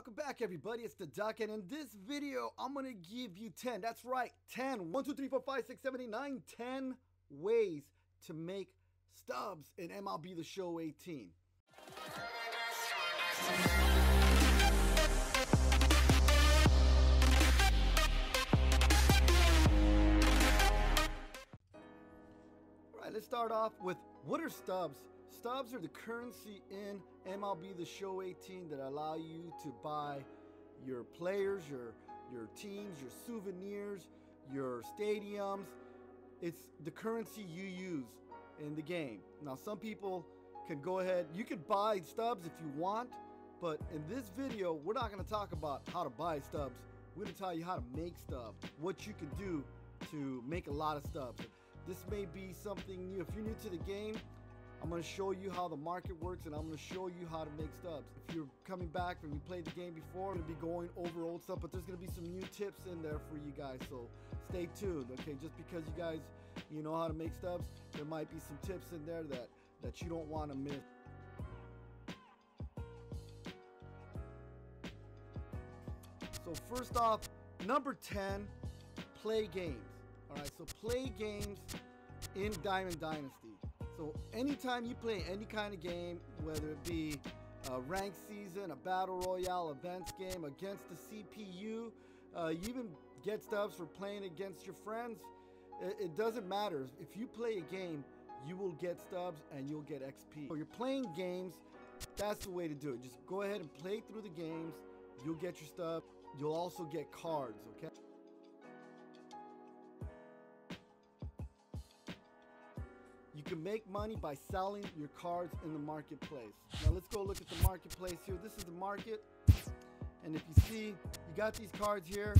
Welcome back, everybody. It's the Duck, and in this video, I'm going to give you 10. That's right, 10. 1, 2, 3, 4, 5, 6, 7, 8, 9, 10 ways to make stubs in MLB The Show 18. All right, let's start off with what are stubs? Stubs are the currency in MLB The Show 18 that allow you to buy your players, your teams, your souvenirs, your stadiums. It's the currency you use in the game. Now, some people can go ahead, you could buy stubs if you want, but in this video, we're not going to talk about how to buy stubs. We're going to tell you how to make stubs, what you can do to make a lot of stubs. This may be something new. If you're new to the game, I'm going to show you how the market works, and I'm going to show you how to make stubs. If you're coming back from you played the game before, I'm going to be going over old stuff, but there's going to be some new tips in there for you guys, so stay tuned, okay? Just because you guys, know how to make stubs, there might be some tips in there that you don't want to miss. So first off, number 10, play games. All right, so play games in Diamond Dynasty. So anytime you play any kind of game, whether it be a ranked season, a battle royale, events game, against the CPU, you even get stubs for playing against your friends. It doesn't matter. If you play a game, you will get stubs and you'll get XP. So you're playing games, that's the way to do it. Just go ahead and play through the games. You'll get your stuff. You'll also get cards, okay? You can make money by selling your cards in the marketplace. Now let's go look at the marketplace here. This is the market. And if you see, you got these cards here.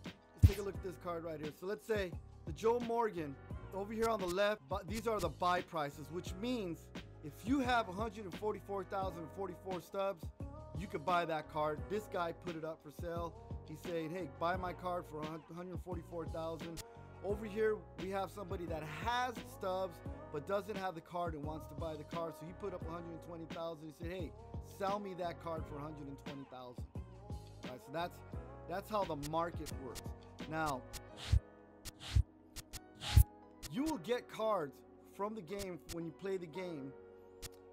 Let's take a look at this card right here. So let's say the Joe Morgan over here on the left, but these are the buy prices, which means if you have 144,044 stubs, you could buy that card. This guy put it up for sale. He's saying, hey, buy my card for 144,000. Over here, we have somebody that has stubs but doesn't have the card and wants to buy the card. So he put up 120,000. He said, hey, sell me that card for 120,000. Right, so that's how the market works. Now, you will get cards from the game when you play the game,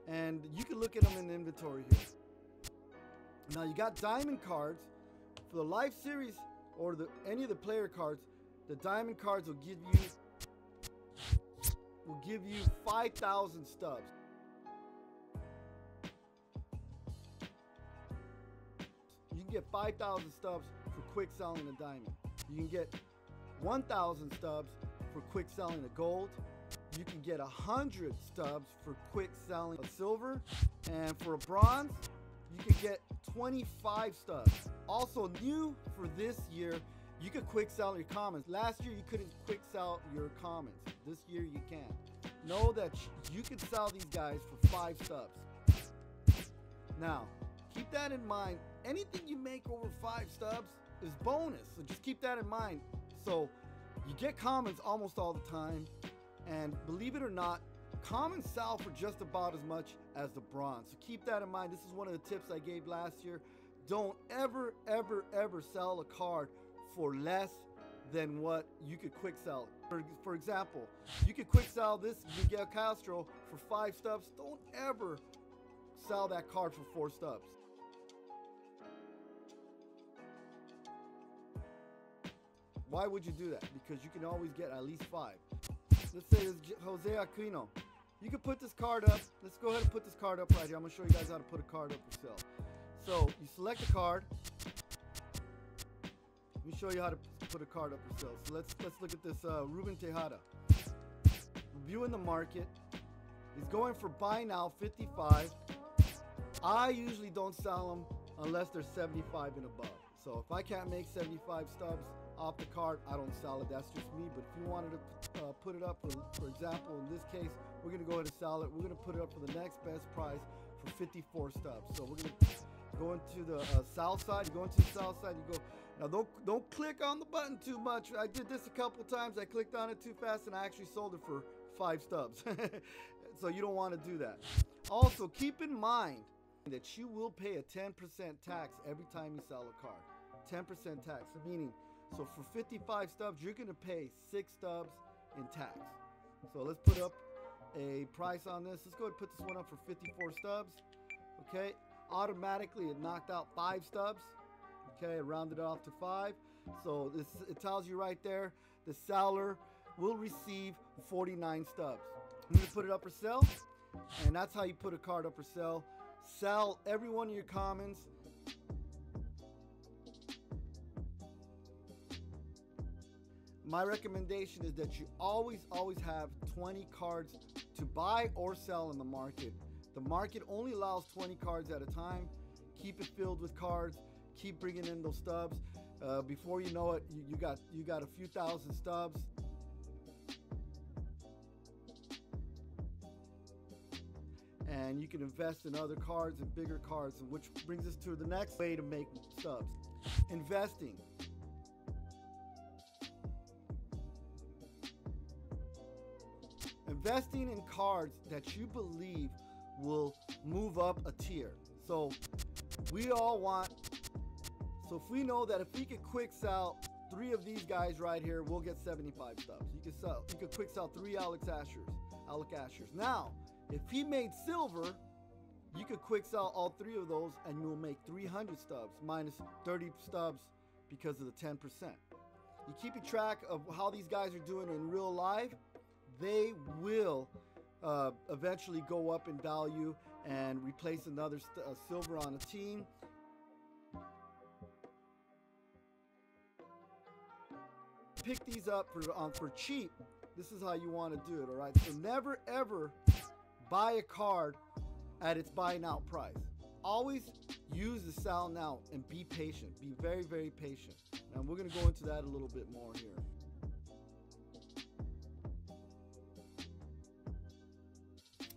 and you can look at them in the inventory here. Now, you got diamond cards for the live series or any of the player cards. The diamond cards will give you 5,000 stubs. You can get 5,000 stubs for quick selling a diamond. You can get 1,000 stubs for quick selling a gold. You can get 100 stubs for quick selling a silver. And for a bronze, you can get 25 stubs. Also new for this year, you could quick sell your commons. Last year, you couldn't quick sell your commons. This year, you can. Know that you can sell these guys for 5 stubs. Now, keep that in mind. Anything you make over 5 stubs is bonus. So just keep that in mind. So you get commons almost all the time. And believe it or not, commons sell for just about as much as the bronze. So keep that in mind. This is one of the tips I gave last year. Don't ever, ever, ever sell a card for less than what you could quick sell. For example, you could quick sell this Miguel Castro for 5 stubs. Don't ever sell that card for 4 stubs. Why would you do that? Because you can always get at least 5. Let's say it's Jose Aquino. You can put this card up. Let's go ahead and put this card up right here. I'm going to show you guys how to put a card up for sale. So you select a card. Let me show you how to put a card up for sale. So let's look at this Ruben Tejada. Reviewing the market. He's going for buy now 55. I usually don't sell them unless they're 75 and above. So if I can't make 75 stubs off the card, I don't sell it. That's just me. But if you wanted to put it up, for example, in this case, we're going to go ahead and sell it. We're going to put it up for the next best price for 54 stubs. So we're going to go into the south side. You go into the south side. You go. Now don't click on the button too much. I did this a couple times. I clicked on it too fast, and I actually sold it for 5 stubs. So you don't want to do that. Also, keep in mind that you will pay a 10% tax every time you sell a card. 10% tax, meaning, so for 55 stubs, you're going to pay 6 stubs in tax. So let's put up a price on this. Let's go ahead and put this one up for 54 stubs. Okay, automatically it knocked out 5 stubs. Okay, it rounded it off to 5. So this, it tells you right there, the seller will receive 49 stubs. I'm going to put it up for sale, and that's how you put a card up for sale. Sell every one of your commons. My recommendation is that you always have 20 cards to buy or sell in the market. The market only allows 20 cards at a time. Keep it filled with cards. Keep bringing in those stubs. Before you know it, you got a few thousand stubs. And you can invest in other cards and bigger cards, which brings us to the next way to make stubs. Investing. Investing in cards that you believe will move up a tier. So we all want, so if we know that if we could quick sell 3 of these guys right here, we'll get 75 stubs. You could quick sell 3 Alec Ashers. Now, if he made silver, you could quick sell all 3 of those and you will make 300 stubs minus 30 stubs because of the 10%. You keep track of how these guys are doing in real life. They will eventually go up in value and replace another silver on a team. Pick these up for cheap. This is how you want to do it, all right? So never ever buy a card at its buy now price. Always use the sell now and be patient. Be very, very patient. Now we're going to go into that a little bit more here.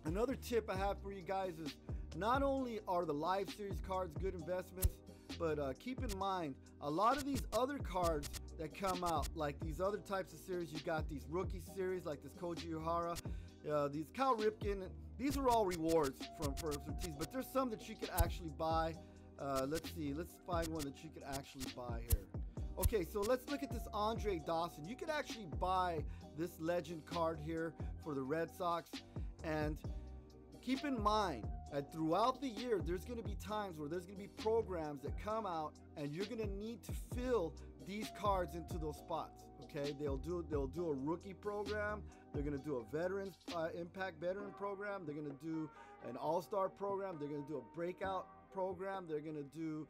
Another tip I have for you guys is not only are the live series cards good investments, but keep in mind a lot of these other cards that come out, like these other types of series. You got these rookie series like this Koji Uehara, these Cal Ripken. These are all rewards for some teams, but there's some that you could actually buy. Let's see, let's find one that you could actually buy here. Okay, so let's look at this Andre Dawson. You could actually buy this legend card here for the Red Sox. And keep in mind that throughout the year, there's going to be times where there's going to be programs that come out and you're going to need to fill these cards into those spots. Okay, they'll do a rookie program. They're going to do a veterans impact veteran program. They're going to do an all-star program. They're going to do a breakout program. They're going to do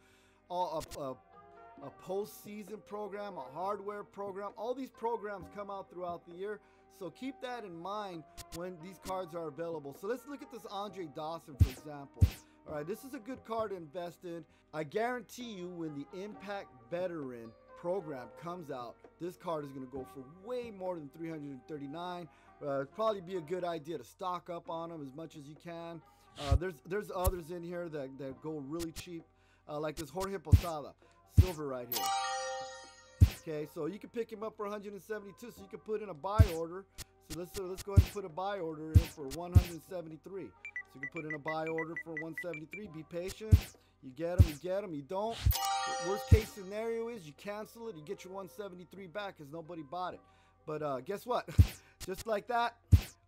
a postseason program, a hardware program. All these programs come out throughout the year. So keep that in mind when these cards are available. So let's look at this Andre Dawson, for example. All right, this is a good card to invest in. I guarantee you when the Impact Veteran program comes out, this card is going to go for way more than $339. It'd probably be a good idea to stock up on them as much as you can. There's others in here that go really cheap, like this Jorge Posada, silver right here. Okay, so you can pick him up for 172, so you can put in a buy order. So let's go ahead and put a buy order in for 173. So you can put in a buy order for 173. Be patient. You get them, you don't. The worst case scenario is you cancel it, you get your 173 back because nobody bought it. But guess what? Just like that,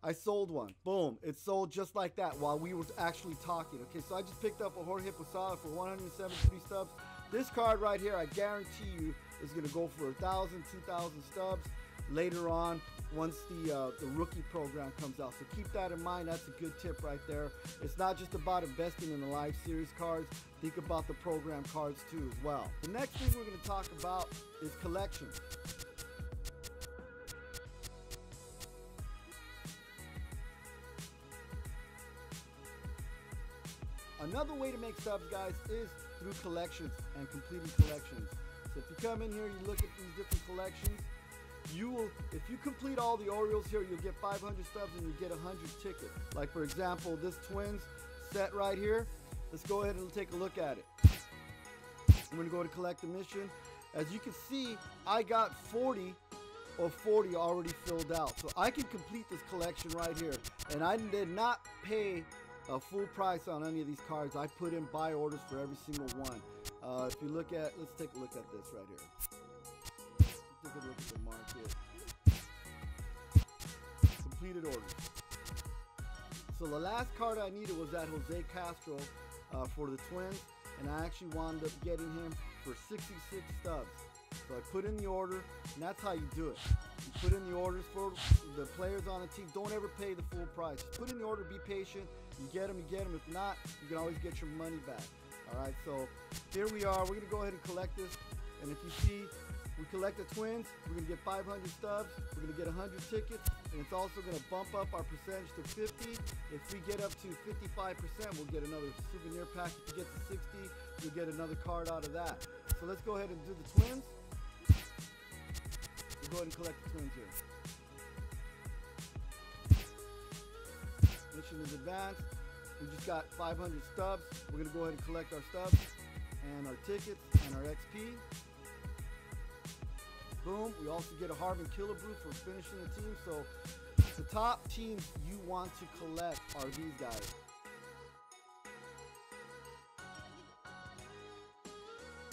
I sold one. Boom, it sold just like that while we were actually talking. Okay, so I just picked up a Jorge Posada for 173 stubs. This card right here, I guarantee you, is going to go for 1,000, 2,000 stubs later on once the rookie program comes out. So keep that in mind. That's a good tip right there. It's not just about investing in the live series cards. Think about the program cards too as well. The next thing we're going to talk about is collections. Another way to make stubs, guys, is through collections and completing collections. So if you come in here, you look at these different collections, you will, if you complete all the Orioles here, you'll get 500 stubs and you get 100 tickets. Like for example, this Twins set right here. Let's go ahead and take a look at it. I'm going to go to collect the mission. As you can see, I got 40 of 40 already filled out. So I can complete this collection right here. And I did not pay full price on any of these cards. I put in buy orders for every single one. If you look at, let's take a look at this right here. Take a look at the market. Completed orders. So the last card I needed was that Jose Castro for the Twins, and I actually wound up getting him for 66 stubs. So I put in the order, and that's how you do it. You put in the orders for the players on the team. Don't ever pay the full price. Put in the order, be patient. You get them, you get them. If not, you can always get your money back. All right, so here we are. We're going to go ahead and collect this. And if you see, we collect the Twins. We're going to get 500 stubs. We're going to get 100 tickets. And it's also going to bump up our percentage to 50. If we get up to 55%, we'll get another souvenir pack. If you get to 60, you'll get another card out of that. So let's go ahead and do the Twins. We'll go ahead and collect the Twins here. Mission is advanced. We just got 500 stubs. We're going to go ahead and collect our stubs and our tickets and our XP. Boom. We also get a Harvin Killebrew for finishing the team. So the top teams you want to collect are these guys.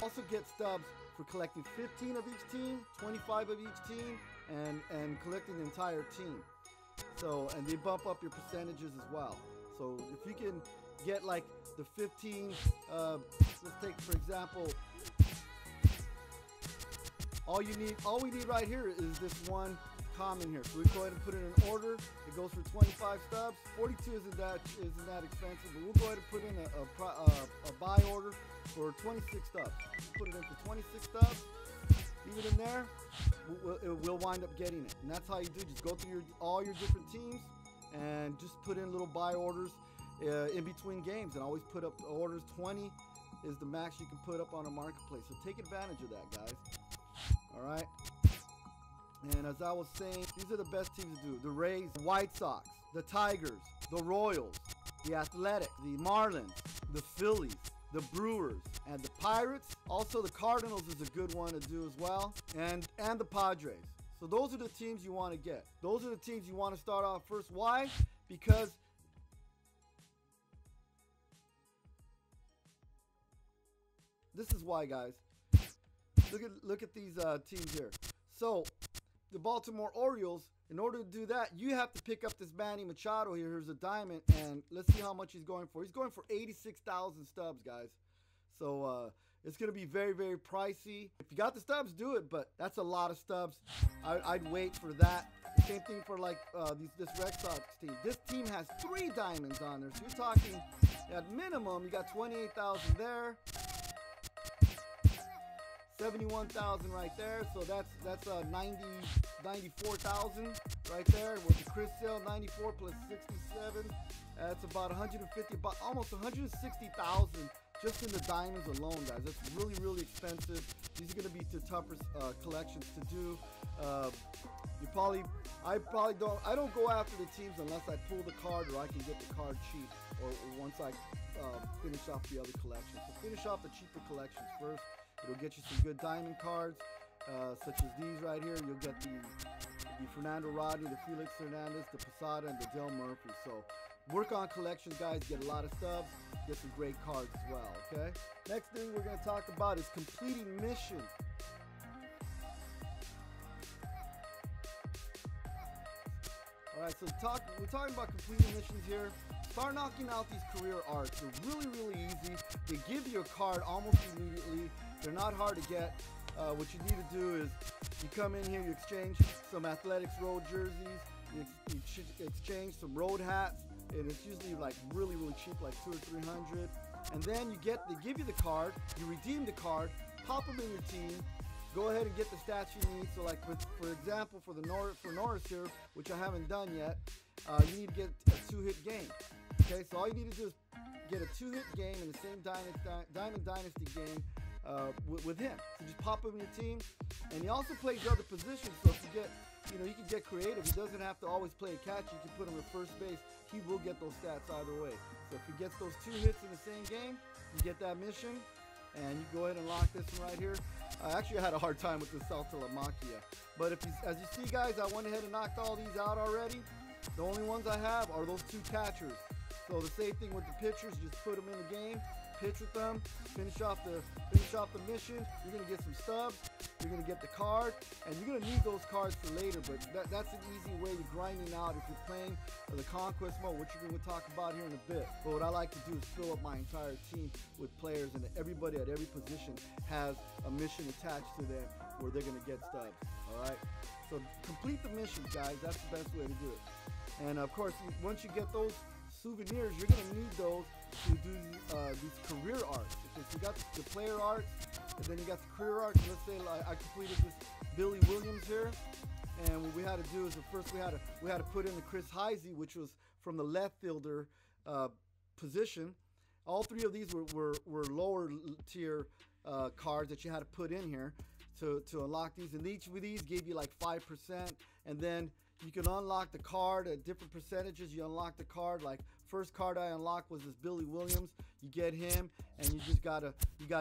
Also get stubs for collecting 15 of each team, 25 of each team, and collecting the entire team. So, and they bump up your percentages as well. So if you can get like the 15, let's take for example, all we need right here is this one common here. So we go ahead and put it in order. It goes for 25 stubs. 42 isn't that expensive, but we'll go ahead and put in a buy order for 26 stubs. Put it in for 26 stubs. Leave it in there. We'll wind up getting it, and that's how you do. Just go through all your different teams and just put in little buy orders in between games, and always put up orders. 20 is the max you can put up on a marketplace. So take advantage of that, guys. All right. And as I was saying, these are the best teams to do. The Rays, the White Sox, the Tigers, the Royals, the Athletics, the Marlins, the Phillies, the Brewers, and the Pirates. Also, the Cardinals is a good one to do as well, and the Padres. So those are the teams you want to get. Those are the teams you want to start off first. Why? Because this is why, guys. Look at these teams here. So the Baltimore Orioles, in order to do that, you have to pick up this Manny Machado here. Here's a diamond, and let's see how much he's going for. He's going for 86,000 stubs, guys. So it's going to be very, very pricey. If you got the stubs, do it, but that's a lot of stubs. I'd wait for that. Same thing for like this Red Sox team. This team has 3 diamonds on there, so you're talking at minimum, you got 28,000 there. 71,000 right there, so that's 94,000 right there with the Chris Sale 94 plus 67. That's about 150, about almost 160,000 just in the diamonds alone, guys. That's really, really expensive. These are going to be the toughest collections to do. I don't go after the teams unless I pull the card or I can get the card cheap, or once I finish off the other collections. So finish off the cheaper collections first. It'll get you some good diamond cards, such as these right here. You'll get the Fernando Rodney, the Felix Hernandez, the Posada, and the Del Murphy. So work on collections, guys. Get a lot of stubs. Get some great cards as well, okay? Next thing we're going to talk about is completing missions. All right, so we're talking about completing missions here. Start knocking out these career arts. They're really, really easy. They give you a card almost immediately. They're not hard to get. What you need to do is you come in here, you exchange some Athletics road jerseys, you exchange some road hats, and it's usually like really, really cheap, like $200 or $300. And then they give you the card, you redeem the card, pop them in your team, go ahead and get the stats you need. So like for example, for Norris here, which I haven't done yet, you need to get a 2-hit game. Okay, so all you need to do is get a 2-hit game in the same Diamond Dynasty game with him. So just pop him in your team, and he also plays other positions. So if you get, you can get creative. He doesn't have to always play a catch. You can put him at first base. He will get those stats either way. So if he gets those 2 hits in the same game, you get that mission, and you go ahead and lock this one right here. Actually, I had a hard time with the Saltalamacchia, but as you see, guys, I went ahead and knocked all these out already. The only ones I have are those 2 catchers. So the same thing with the pitchers, just put them in the game, pitch with them, finish off the mission. You're gonna get some stubs, you're gonna get the card, and you're gonna need those cards for later. But that's an easy way of grinding out if you're playing the Conquest mode, which you're gonna talk about here in a bit. But what I like to do is fill up my entire team with players, and everybody at every position has a mission attached to them where they're gonna get stubs. All right. So complete the missions, guys. That's the best way to do it. And of course, once you get those souvenirs, you're gonna need those to do these career arcs. Okay, so you got the player arcs, and then you got the career arcs. Let's say I completed this Billy Williams here, and what we had to do is first we had to put in the Chris Heisey, which was from the left fielder position. All three of these were lower tier cards that you had to put in here to unlock these, and each of these gave you like 5%, and then you can unlock the card at different percentages. You unlock the card, like first card I unlocked was this Billy Williams. You get him, and you gotta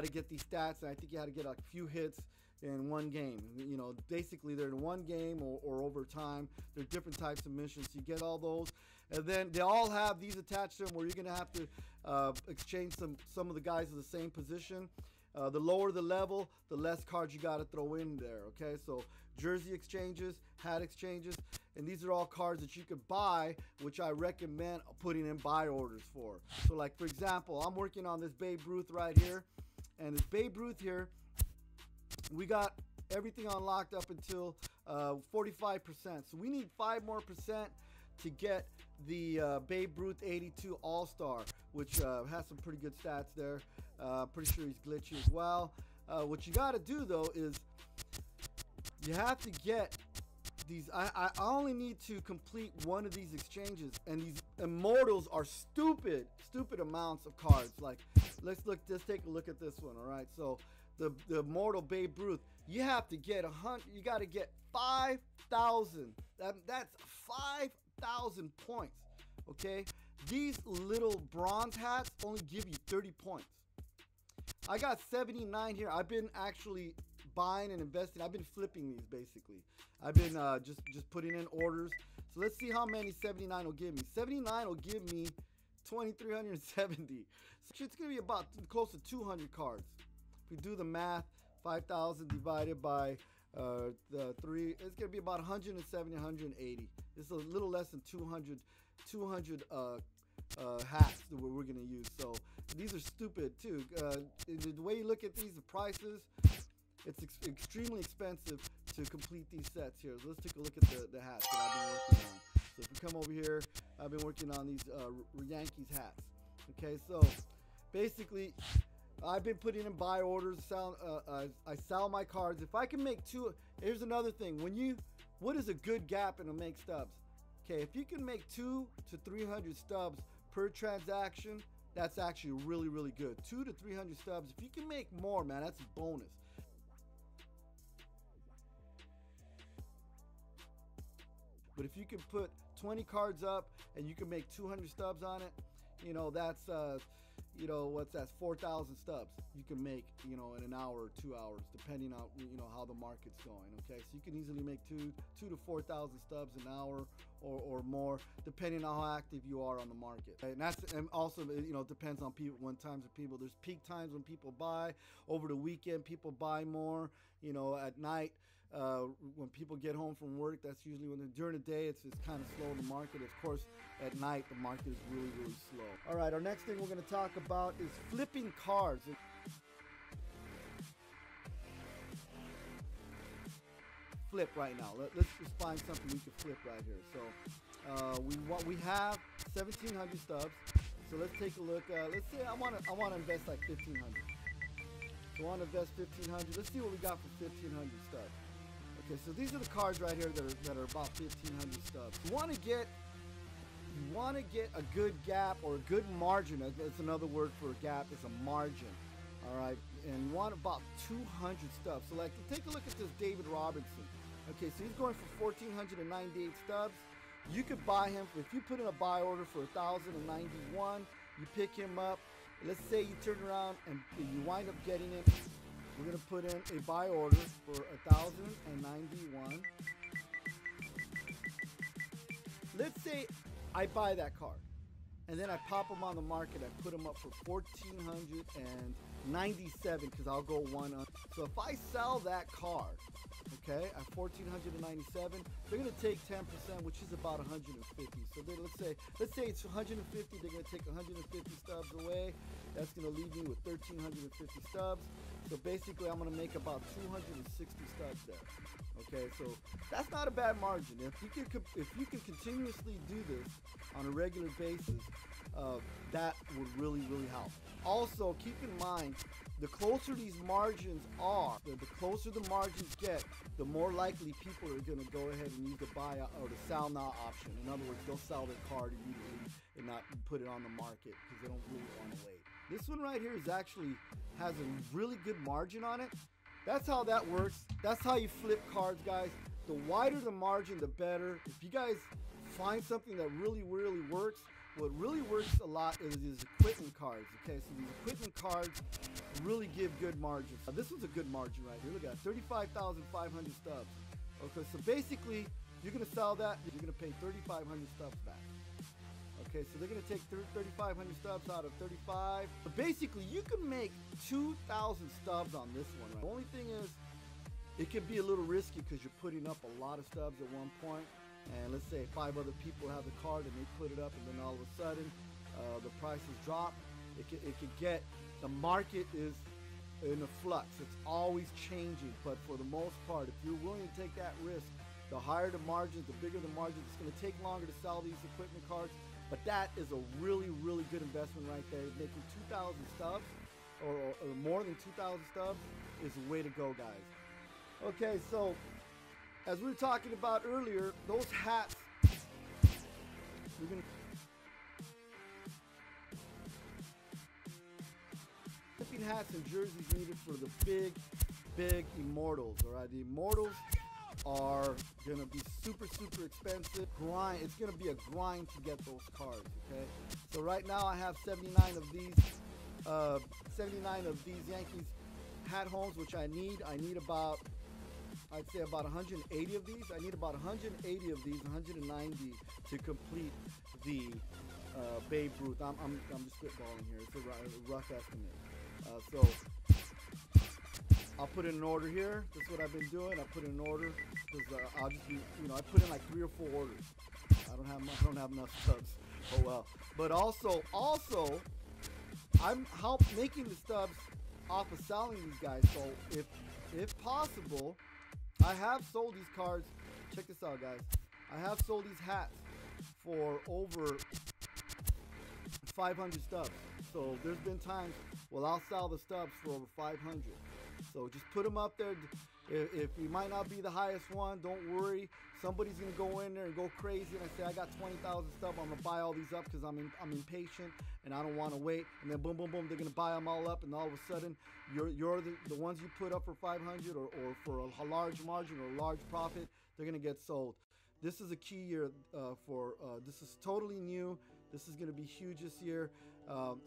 get these stats, and I think you had to get like a few hits in one game. You know, basically they're in one game or over time. They're different types of missions. So you get all those, and then they all have these attached to them where you're gonna have to exchange some of the guys of the same position. The lower the level, the less cards you got to throw in there, okay? So jersey exchanges, hat exchanges, and these are all cards that you could buy, which I recommend putting in buy orders for. So like, for example, I'm working on this Babe Ruth right here, and this Babe Ruth here, we got everything unlocked up until 45%. So we need 5% more to get the Babe Ruth 82 All-Star, which has some pretty good stats there. Pretty sure he's glitchy as well. What you got to do though is you have to get these. I only need to complete one of these exchanges, and these Immortals are stupid amounts of cards. Like, let's take a look at this one. All right, so the Immortal Babe Ruth, you have to get 100. You got to get 5,000. That's 5,000 points. Okay, these little bronze hats only give you 30 points. I got 79 here. I've been actually buying and investing. I've been flipping these basically. I've been just putting in orders. So let's see how many 79 will give me. 79 will give me 2,370. So it's gonna be about close to 200 cards. If we do the math, 5,000 divided by the 3, it's gonna be about 170, 180. It's a little less than 200 hats that we're gonna use. So these are stupid too. The way you look at these, the prices, it's extremely expensive to complete these sets here. So let's take a look at the hats that I've been working on. So if you come over here, I've been working on these Yankees hats. Okay, so basically I've been putting in buy orders. I sell my cards. If I can make two, here's another thing. What is a good gap in a make stubs? Okay, if you can make 200 to 300 stubs per transaction, that's actually really, really good. 200 to 300 stubs. If you can make more, man, that's a bonus. But if you can put 20 cards up and you can make 200 stubs on it, you know, that's what's that, 4,000 stubs you can make, you know, in an hour or 2 hours, depending on, you know, how the market's going. Okay, so you can easily make 2,000 to 4,000 stubs an hour or more, depending on how active you are on the market. And also, you know, it depends on people. There's peak times when people buy. Over the weekend, people buy more. You know, at night, when people get home from work, that's usually when during the day it's kind of slow in the market. Of course, at night the market is really, really slow. All right, our next thing we're going to talk about is flipping cards. Flip right now. Let's just find something we can flip right here. So we have 1,700 stubs. So let's take a look. Let's say I want to invest like 1,500. So I want to invest 1,500. Let's see what we got for 1,500 stubs. Okay, so these are the cards right here that are about 1,500 stubs. You want to get a good gap or a good margin. That's another word for a gap. It's a margin. All right, and you want about 200 stubs. So like, take a look at this David Robinson. Okay, so he's going for 1,498 stubs. You could buy him if you put in a buy order for 1,091. You pick him up. Let's say you turn around and you wind up getting it. We're gonna put in a buy order for 1,091. Let's say I buy that card. and then I pop them on the market. I put them up for $1,497 because I'll go one on. So if I sell that card, okay, at $1,497, they're gonna take 10%, which is about 150. So then let's say it's 150. They're gonna take 150 stubs away. That's gonna leave me with 1,350 stubs. So basically, I'm gonna make about 260 stubs there. Okay, so that's not a bad margin. If you can continuously do this on a regular basis, that would really help. Also, keep in mind, the closer these margins are, the closer the margins get, the more likely people are going to go ahead and use the buy or the sell now option. In other words, they'll sell their card immediately and not put it on the market because they don't really want to wait. This one right here has a really good margin on it. That's how that works. That's how you flip cards, guys. The wider the margin, the better. If you guys find something that really works, what really works a lot is these equipment cards. Okay, so these equipment cards really give good margins. This was a good margin right here. Look at that, 35,500 stubs. Okay, so basically, you're gonna sell that, you're gonna pay 3,500 stubs back. Okay, so they're gonna take 3,500 stubs out of 35. But basically, you can make 2,000 stubs on this one. Right? The only thing is, it can be a little risky because you're putting up a lot of stubs at one point. And let's say 5 other people have the card and they put it up, and then all of a sudden, the prices drop. It could get, the market is in a flux. It's always changing. But for the most part, if you're willing to take that risk, the higher the margins, the bigger the margins. It's going to take longer to sell these equipment cards. But that is a really good investment right there. Making 2,000 stubs or more than 2,000 stubs is the way to go, guys. Okay, so as we were talking about earlier, those hats, we're going to flipping hats and jerseys needed for the big Immortals, all right? The Immortals are gonna be super expensive. It's gonna be a grind to get those cards. Okay, so right now I have 79 of these Yankees hat homes, which I need about, I'd say about 180 of these. I need about 180 of these, 190 to complete the Babe Ruth. I'm just spitballing here. It's a rough estimate. So I'll put in an order here. That's what I've been doing. I put in an order because I'll just be, I put in like 3 or 4 orders. I don't have enough stubs. Oh well. But also, I'm making the stubs off of selling these guys. So if possible, I have sold these cards. Check this out, guys. I have sold these hats for over 500 stubs. So there's been times, well, I'll sell the stubs for over 500. So just put them up there. If you might not be the highest one, don't worry. Somebody's gonna go in there and go crazy, and I say I got 20,000 stubs. I'm gonna buy all these up because I'm impatient and I don't want to wait. And then boom, they're gonna buy them all up, and all of a sudden you're the ones you put up for 500 or for a large margin or a large profit. They're gonna get sold. This is a key year this is totally new. This is going to be huge this year,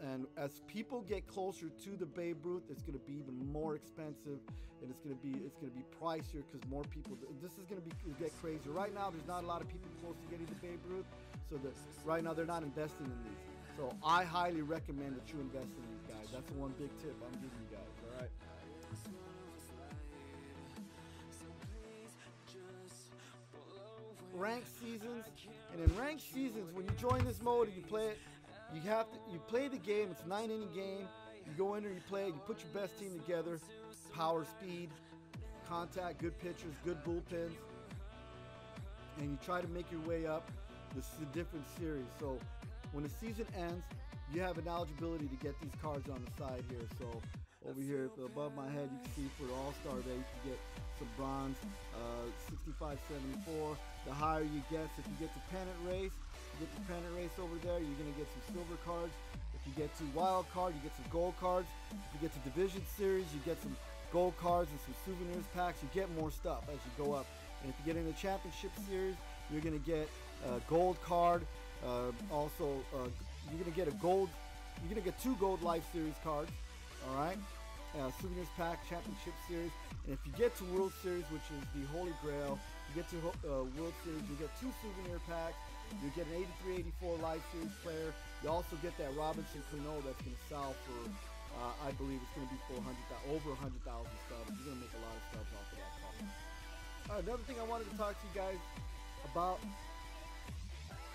and as people get closer to the Babe Ruth, it's going to be even more expensive, and it's going to be pricier because more people. This is going to get crazy. Right now, there's not a lot of people close to getting the Babe Ruth, so right now they're not investing in these. So I highly recommend that you invest in these guys. That's the one big tip I'm giving you guys. All right. Ranked seasons, and in ranked seasons, when you join this mode and you play it, you play the game. It's a 9-inning game. You go in there, you play it, you put your best team together, power, speed, contact, good pitchers, good bullpens, and you try to make your way up. This is a different series. So when the season ends, you have an eligibility to get these cards on the side here. So over here above my head, you can see for the All-Star Day, you can get some bronze, 65-74. The higher you get, so if you get the pennant race, over there, you're going to get some silver cards. If you get to wild card, you get some gold cards. If you get to division series, you get some gold cards and some souvenirs packs. You get more stuff as you go up. And if you get in the championship series, you're going to get a gold card. Also, you're going to get you're going to get 2 gold life series cards. All right, souvenirs pack, championship series, and if you get to World Series, which is the Holy Grail, you get to World Series, you get 2 souvenir packs. You get an 83-84 Life Series player, You also get that Robinson Cano that's going to sell for, I believe it's going to be over 100,000 stubs. You're going to make a lot of stubs off of that card. All right, another thing I wanted to talk to you guys about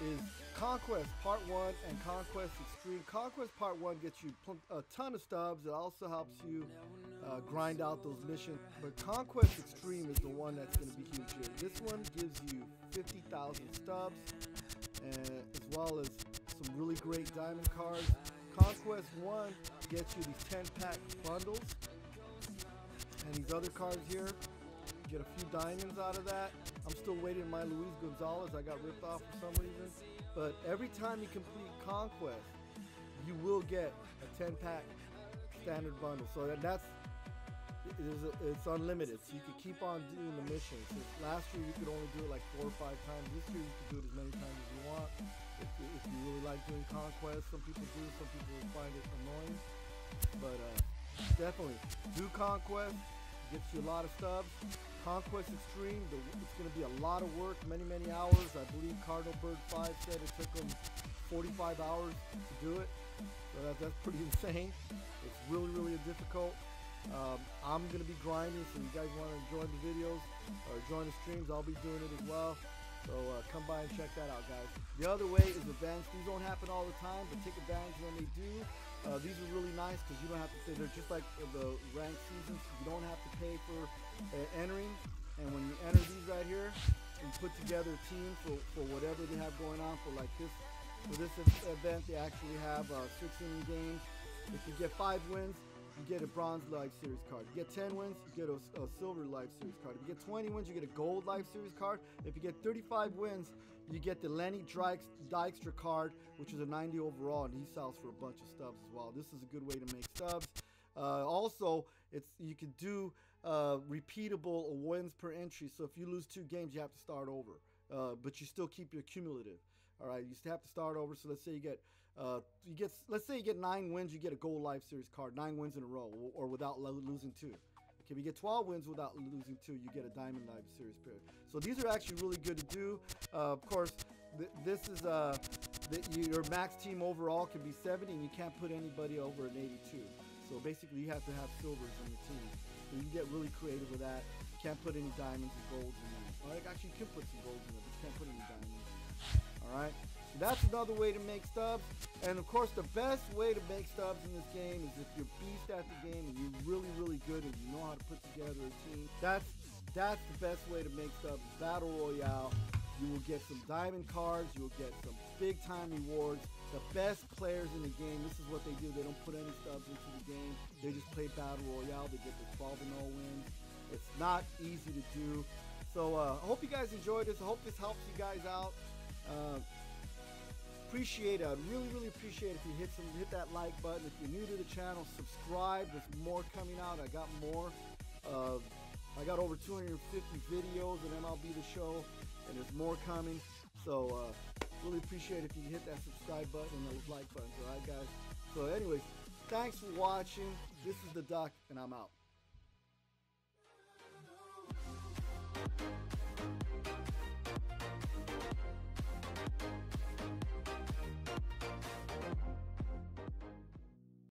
is Conquest Part 1 and Conquest Extreme. Conquest Part 1 gets you a ton of stubs. It also helps you grind out those missions. But Conquest Extreme is the one that's going to be huge here. This one gives you 50,000 stubs, and as well as some really great diamond cards. Conquest 1 gets you these 10-pack bundles. And these other cards here, you get a few diamonds out of that. I'm still waiting on my Luis Gonzalez. I got ripped off for some reason. But every time you complete Conquest, you will get a 10-pack standard bundle. So it's unlimited. So you can keep on doing the missions. Last year you could only do it like 4 or 5 times. This year you can do it as many times as you want. If you really like doing Conquest, some people do. Some people find it annoying. But definitely do Conquest. Gets you a lot of stubs. Conquest Extreme, it's going to be a lot of work, many hours. I believe Cardinal Bird 5 said it took them 45 hours to do it. So that's pretty insane. It's really difficult. I'm going to be grinding, so you guys want to join the videos or join the streams, I'll be doing it as well. So come by and check that out, guys. The other way is events. These don't happen all the time, but take advantage when they do. These are really nice because you don't have to pay. They're just like the ranked seasons. You don't have to pay for entering. And when you enter these right here, you put together a team for whatever they have going on. For like this, for this event, they actually have 6-inning games. If you get 5 wins, you get a Bronze Life Series card. You get 10 wins, you get a Silver Life Series card. If you get 20 wins, you get a Gold Life Series card. If you get 35 wins, you get the Lenny Dykstra card, which is a 90 overall, and he sells for a bunch of stubs as well. This is a good way to make stubs. Also, you can do repeatable wins per entry. So if you lose 2 games, you have to start over, but you still keep your cumulative. All right, you still have to start over. So let's say you get let's say you get 9 wins, you get a Gold Life Series card, 9 wins in a row, or without losing 2. Okay, if you get 12 wins without losing 2, you get a Diamond Life Series period. So these are actually really good to do. Of course, this is your max team overall can be 70, and you can't put anybody over an 82. So basically, you have to have silvers in your team. So you can get really creative with that. You can't put any diamonds and golds in there. Well, actually, you can put some golds in there, but you can't put any diamonds in there. All right. So that's another way to make stubs. And of course, the best way to make stubs in this game is if you're beast at the game and you're really good and you know how to put together a team. That's the best way to make stubs. Battle Royale. You will get some diamond cards. You will get some big time rewards. The best players in the game, this is what they do. They don't put any stubs into the game. They just play Battle Royale. They get the 12-0 wins. It's not easy to do. So I hope you guys enjoyed this. I hope this helps you guys out. Appreciate it. I'd really appreciate it if you hit that like button. If you're new to the channel, subscribe. There's more coming out. I got more. I got over 250 videos on MLB The Show, and there's more coming. So really appreciate it if you hit that subscribe button and those like buttons. All right, guys. So anyways, thanks for watching. This is the Duck, and I'm out.